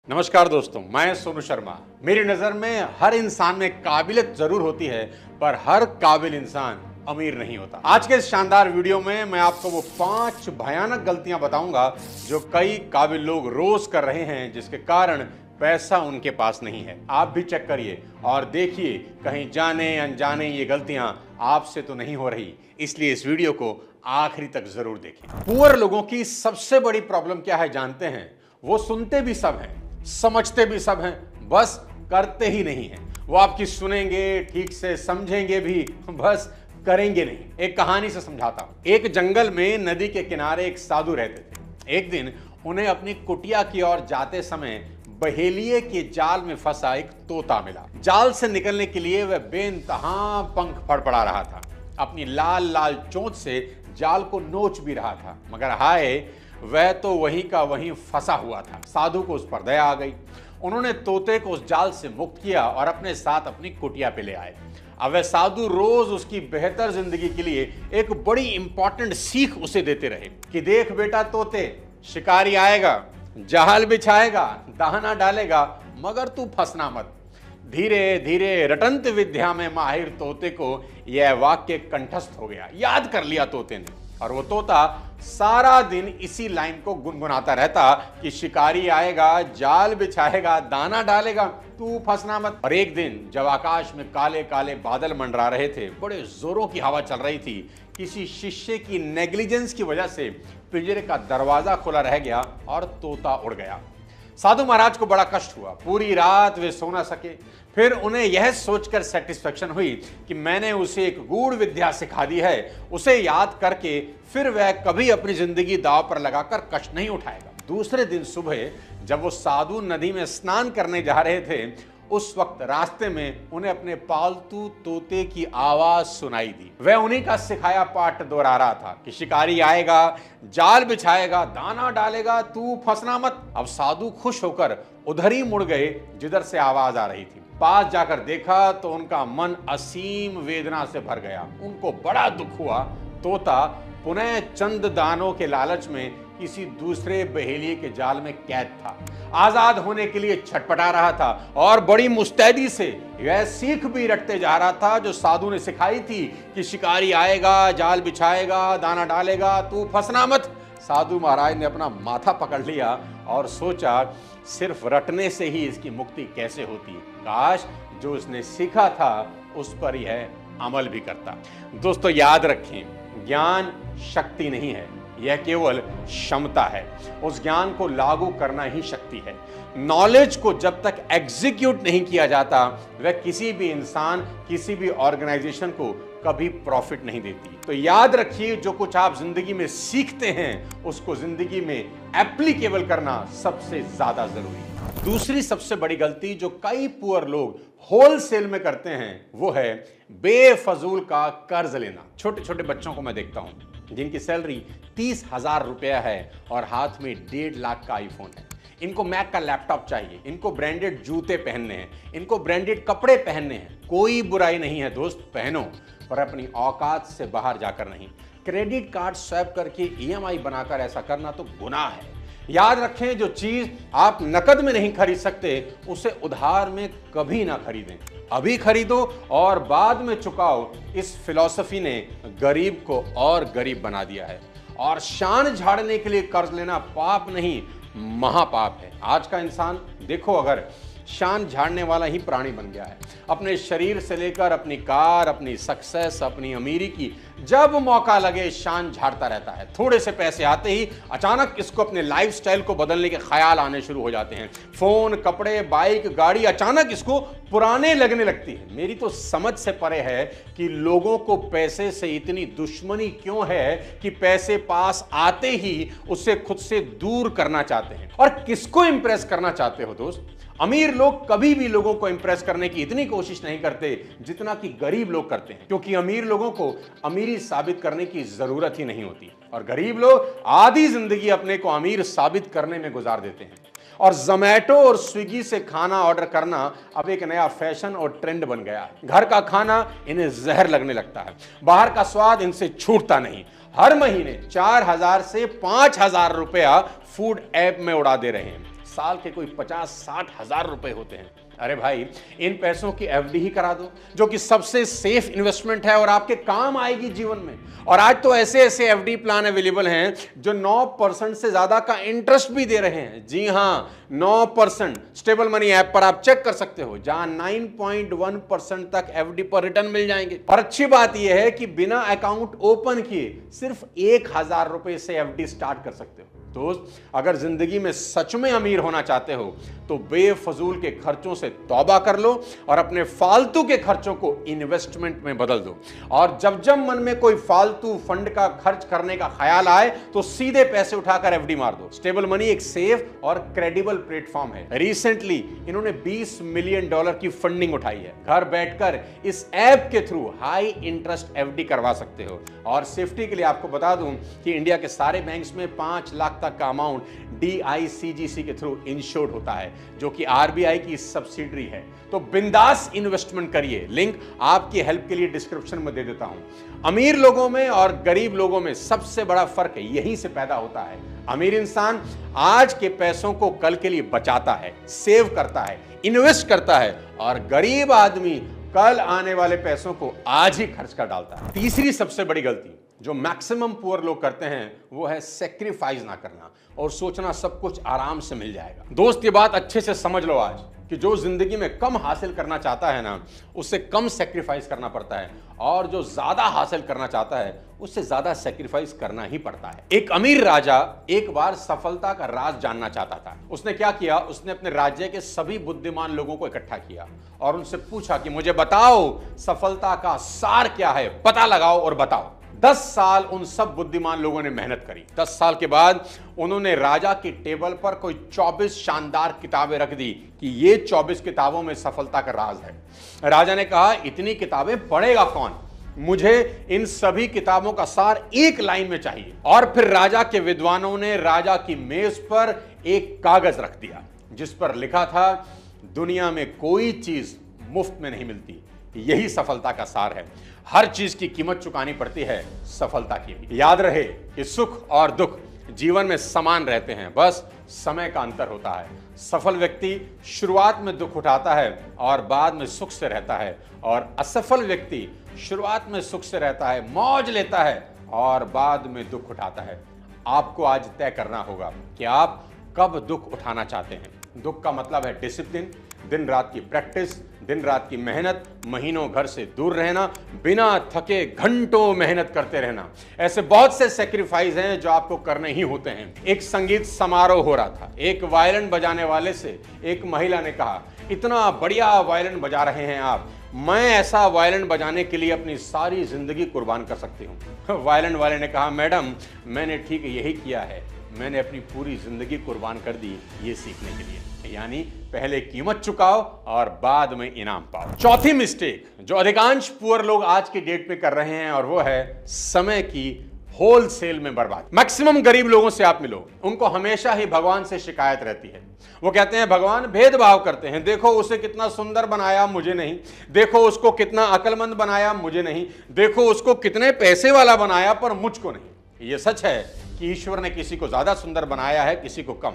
नमस्कार दोस्तों, मैं सोनू शर्मा। मेरी नज़र में हर इंसान में काबिलियत जरूर होती है, पर हर काबिल इंसान अमीर नहीं होता। आज के इस शानदार वीडियो में मैं आपको वो 5 भयानक गलतियां बताऊंगा जो कई काबिल लोग रोज कर रहे हैं, जिसके कारण पैसा उनके पास नहीं है। आप भी चेक करिए और देखिए कहीं जाने अनजाने ये गलतियां आपसे तो नहीं हो रही, इसलिए इस वीडियो को आखिरी तक जरूर देखें। पुअर लोगों की सबसे बड़ी प्रॉब्लम क्या है जानते हैं? वो सुनते भी सब हैं, समझते भी सब हैं, बस करते ही नहीं हैं। वो आपकी सुनेंगे, ठीक से समझेंगे भी, बस करेंगे नहीं। एक कहानी से समझाता हूं। एक जंगल में नदी के किनारे एक साधु रहते थे। एक दिन उन्हें अपनी कुटिया की ओर जाते समय बहेलिये के जाल में फंसा एक तोता मिला। जाल से निकलने के लिए वह बेइंतहा पंख फड़फड़ा रहा था। अपनी लाल लाल चोंच से जाल को नोच भी रहा था, मगर हाय, वह तो वहीं का वहीं फंसा हुआ था। साधु को उस पर दया आ गई। उन्होंने तोते को उस जाल से मुक्त किया और अपने साथ अपनी कुटिया पे ले आए। अब वह साधु रोज उसकी बेहतर जिंदगी के लिए एक बड़ी इंपॉर्टेंट सीख उसे देते रहे कि देख बेटा तोते, शिकारी आएगा, जाल बिछाएगा, दाना डालेगा, मगर तू फंसना मत। धीरे धीरे रटंत विद्या में माहिर तोते को यह वाक्य कंठस्थ हो गया, याद कर लिया तोते ने। और वो तोता सारा दिन इसी लाइन को गुनगुनाता रहता कि शिकारी आएगा, जाल बिछाएगा, दाना डालेगा, तू फंसना मत। और एक दिन जब आकाश में काले काले बादल मंडरा रहे थे, बड़े जोरों की हवा चल रही थी, किसी शिष्य की नेग्लिजेंस की वजह से पिंजरे का दरवाजा खुला रह गया और तोता उड़ गया। साधु महाराज को बड़ा कष्ट हुआ। पूरी रात वे सो न सके। फिर उन्हें यह सोचकर सेटिस्फेक्शन हुई कि मैंने उसे एक गूढ़ विद्या सिखा दी है। उसे याद करके फिर वह कभी अपनी जिंदगी दांव पर लगाकर कष्ट नहीं उठाएगा। दूसरे दिन सुबह जब वो साधु नदी में स्नान करने जा रहे थे, उस वक्त रास्ते में उन्हें अपने पालतू तोते की आवाज सुनाई दी। वह उन्हीं का सिखाया पाठ दोहरा रहा था कि शिकारी आएगा, जाल बिछाएगा, दाना डालेगा, तू फंसना मत। अब साधु खुश होकर उधर ही मुड़ गए जिधर से आवाज आ रही थी। पास जाकर देखा तो उनका मन असीम वेदना से भर गया। उनको बड़ा दुख हुआ। तोता पुनः चंद दानों के लालच में किसी दूसरे बहेलिये के जाल में कैद था। आजाद होने के लिए छटपटा रहा था और बड़ी मुस्तैदी से वह सीख भी रटते जा रहा था जो साधु ने सिखाई थी कि शिकारी आएगा, जाल बिछाएगा, दाना डालेगा, तू फंसना मत। साधु महाराज ने अपना माथा पकड़ लिया और सोचा, सिर्फ रटने से ही इसकी मुक्ति कैसे होती। काश जो उसने सीखा था उस पर यह अमल भी करता। दोस्तों याद रखें, ज्ञान शक्ति नहीं है, यह केवल क्षमता है। उस ज्ञान को लागू करना ही शक्ति है। नॉलेज को जब तक एग्जीक्यूट नहीं किया जाता, वह किसी भी इंसान, किसी भी ऑर्गेनाइजेशन को कभी प्रॉफिट नहीं देती। तो याद रखिए, जो कुछ आप जिंदगी में सीखते हैं उसको जिंदगी में एप्लीकेबल करना सबसे ज्यादा जरूरी है। दूसरी सबसे बड़ी गलती जो कई पुअर लोग होलसेल में करते हैं वो है बेफजूल का कर्ज लेना। छोटे छोटे बच्चों को मैं देखता हूं जिनकी सैलरी 30,000 रुपया है और हाथ में 1.5 लाख का आईफोन है। इनको मैक का लैपटॉप चाहिए, इनको ब्रांडेड जूते पहनने हैं, इनको ब्रांडेड कपड़े पहनने हैं। कोई बुराई नहीं है दोस्त, पहनो, पर अपनी औकात से बाहर जाकर नहीं। क्रेडिट कार्ड स्वैप करके EMI बनाकर ऐसा करना तो गुनाह है। याद रखें, जो चीज आप नकद में नहीं खरीद सकते उसे उधार में कभी ना खरीदें। अभी खरीदो और बाद में चुकाओ। इस फिलॉसफी ने गरीब को और गरीब बना दिया है। और शान झाड़ने के लिए कर्ज लेना पाप नहीं, महापाप है। आज का इंसान देखो, अगर शान झाड़ने वाला ही प्राणी बन गया है। अपने शरीर से लेकर अपनी कार, अपनी सक्सेस, अपनी अमीरी की जब मौका लगे शान झाड़ता रहता है। थोड़े से पैसे आते ही अचानक इसको अपने लाइफस्टाइल को बदलने के ख्याल आने शुरू हो जाते हैं। फोन, कपड़े, बाइक, गाड़ी अचानक इसको पुराने लगने लगती है। मेरी तो समझ से परे है कि लोगों को पैसे से इतनी दुश्मनी क्यों है कि पैसे पास आते ही उसे खुद से दूर करना चाहते हैं। और किसको इंप्रेस करना चाहते हो दोस्त? अमीर लोग कभी भी लोगों को इंप्रेस करने की इतनी कोशिश नहीं करते जितना कि गरीब लोग करते हैं, क्योंकि अमीर लोगों को अमीरी साबित करने की जरूरत ही नहीं होती और गरीब लोग आधी जिंदगी अपने को अमीर साबित करने में गुजार देते हैं। और जोमैटो और स्विगी से खाना ऑर्डर करना अब एक नया फैशन और ट्रेंड बन गया है। घर का खाना इन्हें जहर लगने लगता है, बाहर का स्वाद इनसे छूटता नहीं। हर महीने 4,000 से 5,000 रुपया फूड ऐप में उड़ा दे रहे हैं। साल के कोई 50-60 हजार रुपए होते हैं। अरे भाई, इन पैसों की एफडी ही करा दो, जो कि सबसे सेफ इन्वेस्टमेंट है और आपके काम आएगी जीवन में। और आज तो ऐसे ऐसे एफडी प्लान अवेलेबल हैं जो 9% से ज्यादा का इंटरेस्ट भी दे रहे हैं। जी हां, 9%। स्टेबल मनी ऐप पर आप चेक कर सकते हो, जहां 9.1% तक एफडी पर रिटर्न मिल जाएंगे। और अच्छी बात यह है कि बिना अकाउंट ओपन किए सिर्फ 1,000 रुपए से एफडी स्टार्ट कर सकते हो। दोस्त, अगर जिंदगी में सच में अमीर होना चाहते हो तो बेफजूल के खर्चों से तौबा कर लो और अपने फालतू के खर्चों को इन्वेस्टमेंट में बदल दो। और जब जब मन में कोई फालतू फंड का खर्च करने का ख्याल आए तो सीधे पैसे उठाकर एफडी मार दो। स्टेबल मनी एक सेफ और क्रेडिबल प्लेटफॉर्म है। रिसेंटली इन्होंने $20 मिलियन की फंडिंग उठाई है। घर बैठकर इस ऐप के थ्रू हाई इंटरेस्ट एफडी करवा सकते हो। और सेफ्टी के लिए आपको बता दूं कि इंडिया के सारे बैंक्स में 5 लाख तक का अमाउंट DICGC के थ्रू इंश्योर्ड होता है, जो कि RBI की सब्सिडरी है। तो बिंदास इन्वेस्टमेंट करिए। लिंक आपकी हेल्प के लिए डिस्क्रिप्शन में दे देता हूं। अमीर लोगों में और गरीब लोगों में सबसे बड़ा फर्क यहीं से पैदा होता है। अमीर इंसान आज के पैसों को कल के लिए बचाता है, सेव करता है, इन्वेस्ट करता है, और गरीब आदमी कल आने वाले पैसों को आज ही खर्च कर डालता है। तीसरी सबसे बड़ी गलती जो मैक्सिमम पुअर लोग करते हैं वो है सेक्रीफाइस ना करना और सोचना सब कुछ आराम से मिल जाएगा। दोस्त, ये बात अच्छे से समझ लो आज कि जो जिंदगी में कम हासिल करना चाहता है ना, उससे कम सेक्रीफाइस करना पड़ता है, और जो ज्यादा हासिल करना चाहता है उससे ज्यादा सेक्रीफाइस करना ही पड़ता है। एक अमीर राजा एक बार सफलता का राज जानना चाहता था। उसने क्या किया, उसने अपने राज्य के सभी बुद्धिमान लोगों को इकट्ठा किया और उनसे पूछा कि मुझे बताओ सफलता का सार क्या है, पता लगाओ और बताओ। 10 साल उन सब बुद्धिमान लोगों ने मेहनत करी। 10 साल के बाद उन्होंने राजा की टेबल पर कोई 24 शानदार किताबें रख दी कि ये 24 किताबों में सफलता का राज है। राजा ने कहा, इतनी किताबें पढ़ेगा कौन, मुझे इन सभी किताबों का सार एक लाइन में चाहिए। और फिर राजा के विद्वानों ने राजा की मेज पर एक कागज रख दिया जिस पर लिखा था, दुनिया में कोई चीज मुफ्त में नहीं मिलती, यही सफलता का सार है। हर चीज की कीमत चुकानी पड़ती है, सफलता की भी। याद रहे कि सुख और दुख जीवन में समान रहते हैं, बस समय का अंतर होता है। सफल व्यक्ति शुरुआत में दुख उठाता है और बाद में सुख से रहता है, और असफल व्यक्ति शुरुआत में सुख से रहता है, मौज लेता है, और बाद में दुख उठाता है। आपको आज तय करना होगा कि आप कब दुख उठाना चाहते हैं। दुख का मतलब है डिसिप्लिन, दिन रात की प्रैक्टिस, दिन रात की मेहनत, महीनों घर से दूर रहना, बिना थके घंटों मेहनत करते रहना। ऐसे बहुत से सेक्रीफाइस हैं जो आपको करने ही होते हैं। एक संगीत समारोह हो रहा था। एक वायलिन बजाने वाले से एक महिला ने कहा, इतना बढ़िया वायलिन बजा रहे हैं आप, मैं ऐसा वायलिन बजाने के लिए अपनी सारी जिंदगी कुर्बान कर सकती हूँ। वायलिन वाले ने कहा, मैडम मैंने ठीक यही किया है, मैंने अपनी पूरी जिंदगी कुर्बान कर दी ये सीखने के लिए। यानी पहले कीमत चुकाओ और बाद में इनाम पाओ। चौथी मिस्टेक जो अधिकांश पुअर लोग आज की डेट में कर रहे हैं, और वो है समय की होलसेल में बर्बाद। मैक्सिमम गरीब लोगों से आप मिलो, उनको हमेशा ही भगवान से शिकायत रहती है। वो कहते हैं भगवान भेदभाव करते हैं, देखो उसे कितना सुंदर बनाया मुझे नहीं, देखो उसको कितना अक्लमंद बनाया मुझे नहीं, देखो उसको कितने पैसे वाला बनाया पर मुझको नहीं। ये सच है कि ईश्वर ने किसी को ज्यादा सुंदर बनाया है, किसी को कम,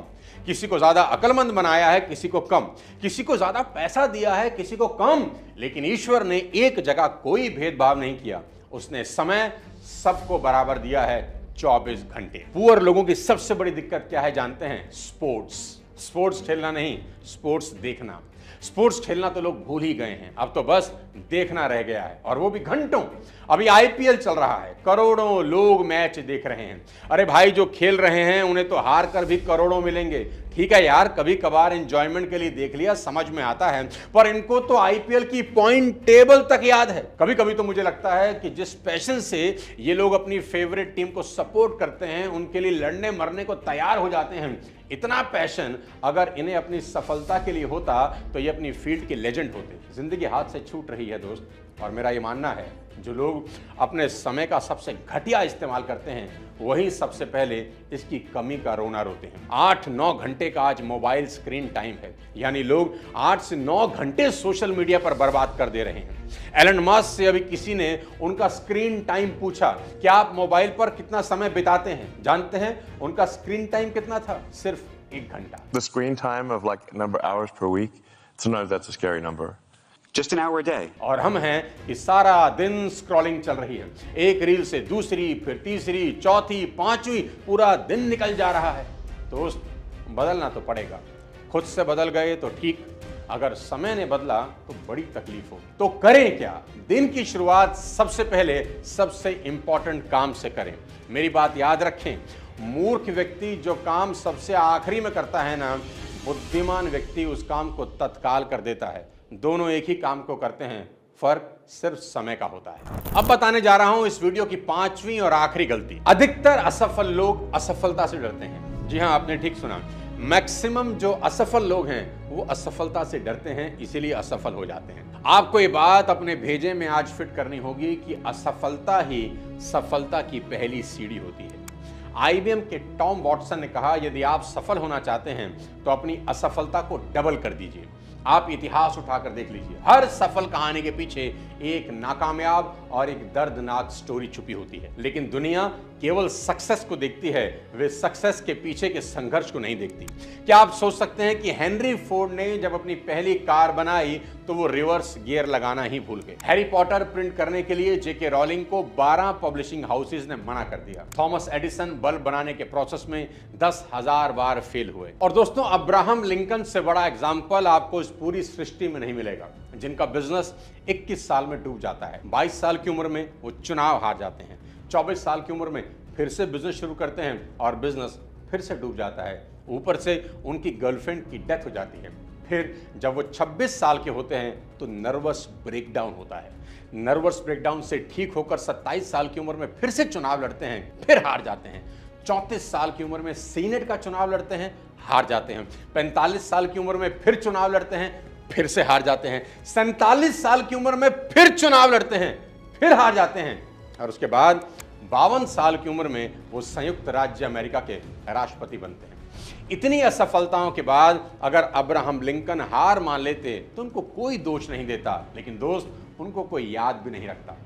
किसी को ज्यादा अक्लमंद बनाया है, किसी को कम, किसी को ज्यादा पैसा दिया है, किसी को कम, लेकिन ईश्वर ने एक जगह कोई भेदभाव नहीं किया। उसने समय सबको बराबर दिया है, 24 घंटे। पुअर लोगों की सबसे बड़ी दिक्कत क्या है जानते हैं? स्पोर्ट्स खेलना नहीं, स्पोर्ट्स देखना। स्पोर्ट्स खेलना तो लोग भूल ही गए हैं, अब तो बस देखना रह गया है, और वो भी घंटों। अभी IPL चल रहा है, करोड़ों लोग मैच देख रहे हैं। अरे भाई, जो खेल रहे हैं उन्हें तो हार कर भी करोड़ों मिलेंगे। ठीक है यार, कभी कभार एंजॉयमेंट के लिए देख लिया, समझ में आता है, पर इनको तो IPL की पॉइंट टेबल तक याद है। कभी कभी तो मुझे लगता है कि जिस पैशन से ये लोग अपनी फेवरेट टीम को सपोर्ट करते हैं, उनके लिए लड़ने मरने को तैयार हो जाते हैं, इतना पैशन अगर इन्हें अपनी सफलता के लिए होता तो ये अपनी फील्ड के लेजेंड होते। जिंदगी हाथ से छूट रही है दोस्त, और मेरा ये मानना है जो लोग अपने समय का सबसे घटिया इस्तेमाल करते हैं वही सबसे पहले इसकी कमी का रोना रोते हैं। 8-9 घंटे का आज मोबाइल स्क्रीन टाइम है, यानी लोग 8 से 9 घंटे सोशल मीडिया पर बर्बाद कर दे रहे हैं। एलन मस्क से अभी किसी ने उनका स्क्रीन टाइम पूछा, क्या आप मोबाइल पर कितना समय बिताते हैं? जानते हैं उनका स्क्रीन टाइम कितना था? सिर्फ 1 घंटा। The screen time of like number of hours per week, sometimes that's a scary number. Just an hour a day. और हम हैं कि सारा दिन स्क्रॉलिंग चल रही है, एक रील से दूसरी, फिर तीसरी, चौथी, पांचवी, पूरा दिन निकल जा रहा है। दोस्त, बदलना तो पड़ेगा। खुद से बदल गए तो ठीक, अगर समय ने बदला तो बड़ी तकलीफ होगी। तो करें क्या? दिन की शुरुआत सबसे पहले सबसे इंपॉर्टेंट काम से करें। मेरी बात याद रखें, मूर्ख व्यक्ति जो काम सबसे आखिरी में करता है ना, बुद्धिमान व्यक्ति उस काम को तत्काल कर देता है। दोनों एक ही काम को करते हैं, फर्क सिर्फ समय का होता है। अब बताने जा रहा हूं इस वीडियो की 5वीं और आखिरी गलती। अधिकतर असफल लोग असफलता से डरते हैं। जी हां, आपने ठीक सुना, मैक्सिमम जो असफल लोग हैं वो असफलता से डरते हैं, इसीलिए असफल हो जाते हैं। आपको ये बात अपने भेजे में आज फिट करनी होगी कि असफलता ही सफलता की पहली सीढ़ी होती है। IBM के टॉम वॉटसन ने कहा, यदि आप सफल होना चाहते हैं तो अपनी असफलता को डबल कर दीजिए। आप इतिहास उठाकर देख लीजिए, हर सफल कहानी के पीछे एक नाकामयाब और एक दर्दनाक स्टोरी छुपी होती है। लेकिन दुनिया केवल सक्सेस को देखती है, वे सक्सेस के पीछे के संघर्ष को नहीं देखती। क्या आप सोच सकते हैं कि हेनरी फोर्ड ने जब अपनी पहली कार बनाई तो वो रिवर्स गियर लगाना ही भूल गए। हैरी पॉटर प्रिंट करने के लिए जेके रॉलिंग को 12 पब्लिशिंग हाउसेज ने मना कर दिया। थॉमस एडिसन बल्ब बनाने के प्रोसेस में 10,000 बार फेल हुए। और दोस्तों, अब्राहम लिंकन से बड़ा एग्जाम्पल आपको इस पूरी सृष्टि में नहीं मिलेगा, जिनका बिजनेस 21 साल में डूब जाता है। 22 साल की उम्र में वो चुनाव हार जाते हैं, 24 साल की उम्र में फिर से बिजनेस शुरू करते हैं और बिजनेस फिर से डूब जाता है। ऊपर से उनकी गर्लफ्रेंड की डेथ हो जाती है। फिर जब वो 26 साल के होते हैं तो नर्वस ब्रेकडाउन होता है। नर्वस ब्रेकडाउन से ठीक होकर 27 साल की उम्र में फिर से चुनाव लड़ते हैं, फिर हार जाते हैं। 34 साल की उम्र में सीनेट का चुनाव लड़ते हैं, हार जाते हैं। 45 साल की उम्र में फिर चुनाव लड़ते हैं, फिर से हार जाते हैं। 47 साल की उम्र में फिर चुनाव लड़ते हैं, फिर हार जाते हैं। और उसके बाद 52 साल की उम्र में वो संयुक्त राज्य अमेरिका के राष्ट्रपति बनते हैं। इतनी असफलताओं के बाद अगर अब्राहम लिंकन हार मान लेते तो उनको कोई दोष नहीं देता, लेकिन दोस्त, उनको कोई याद भी नहीं रखता।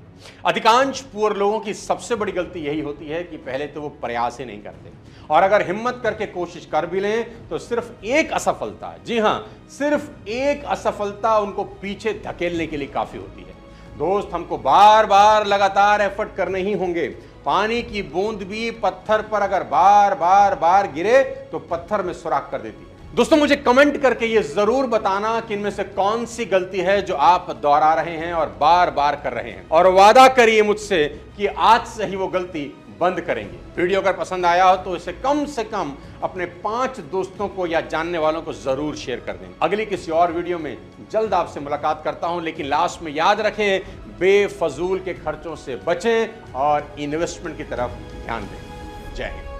अधिकांश पुअर लोगों की सबसे बड़ी गलती यही होती है कि पहले तो वो प्रयास ही नहीं करते, और अगर हिम्मत करके कोशिश कर भी लें तो सिर्फ एक असफलता, जी हां, सिर्फ एक असफलता उनको पीछे धकेलने के लिए काफी होती है। दोस्त, हमको बार बार लगातार एफर्ट करने ही होंगे। पानी की बूंद भी पत्थर पर अगर बार बार बार गिरे तो पत्थर में सुराख कर देती है। दोस्तों, मुझे कमेंट करके ये जरूर बताना कि इनमें से कौन सी गलती है जो आप दोहरा रहे हैं और बार बार कर रहे हैं, और वादा करिए मुझसे कि आज से ही वो गलती बंद करेंगे। वीडियो अगर पसंद आया हो तो इसे कम से कम अपने 5 दोस्तों को या जानने वालों को जरूर शेयर कर दें। अगली किसी और वीडियो में जल्द आपसे मुलाकात करता हूं, लेकिन लास्ट में याद रखें, बेफजूल के खर्चों से बचें और इन्वेस्टमेंट की तरफ ध्यान दें। जय हिंद।